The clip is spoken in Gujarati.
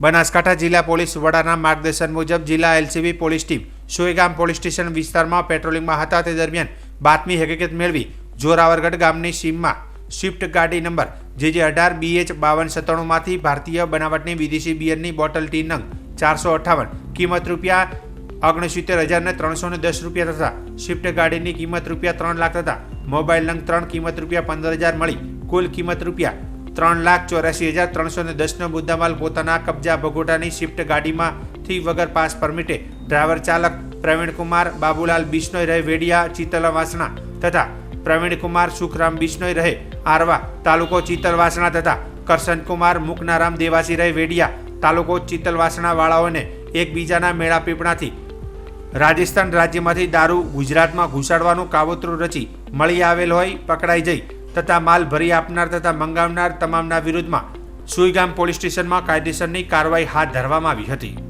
બનાસકાંઠા જિલ્લા પોલીસ વડાના માર્ગદર્શન મુજબ જિલ્લા LCB police team Soygam police station વિસ્તારમાં પેટ્રોલિંગમાં હતા તે દરમિયાન બાતમી હકીકત મેળવી જોરાવરગઢ ગામની સીમમાં સ્વિફ્ટ ગાડી નંબર JJ18 BH 5297 માંથી ભારતીય બનાવટની વિદેશી બિયરની બોટલ ટી નંગ 458 કિંમત ₹69,310 તથા સ્વિફ્ટ ગાડીની કિંમત ₹3 લાખ તથા મોબાઈલ નંગ 3 કિંમત ₹15,000 મળી કુલ કિંમત ₹3,84,310 નો મુદ્દામાલ પોતાના કબજા ભગોટાની સ્વિફ્ટ ગાડીમાંથી વગર પાસ પરમિટે ડ્રાઈવર ચાલક પ્રવીણકુમાર બાબુલાલ બિશ્નોઈ રહે વેડિયા ચિતલવાસણા તથા પ્રવીણકુમાર સુખરામ બિશ્નોઈ રહે આરવા તાલુકો ચિતલવાસણા તથા કરશનકુમાર મુકનારામ દેવાસી રહે વેડિયા તાલુકો ચિતલવાસણા વાળાઓને એકબીજાના મેળા પીપણાથી રાજસ્થાન રાજ્યમાંથી દારૂ ગુજરાતમાં ઘુસાડવાનું કાવતરું રચી મળી આવેલ હોય પકડાઈ જઈ તથા માલ ભરી આપનાર તથા મંગાવનાર તમામના વિરુદ્ધમાં સુઈગામ પોલીસ સ્ટેશનમાં કાયદેસરની કાર્યવાહી હાથ ધરવામાં આવી હતી।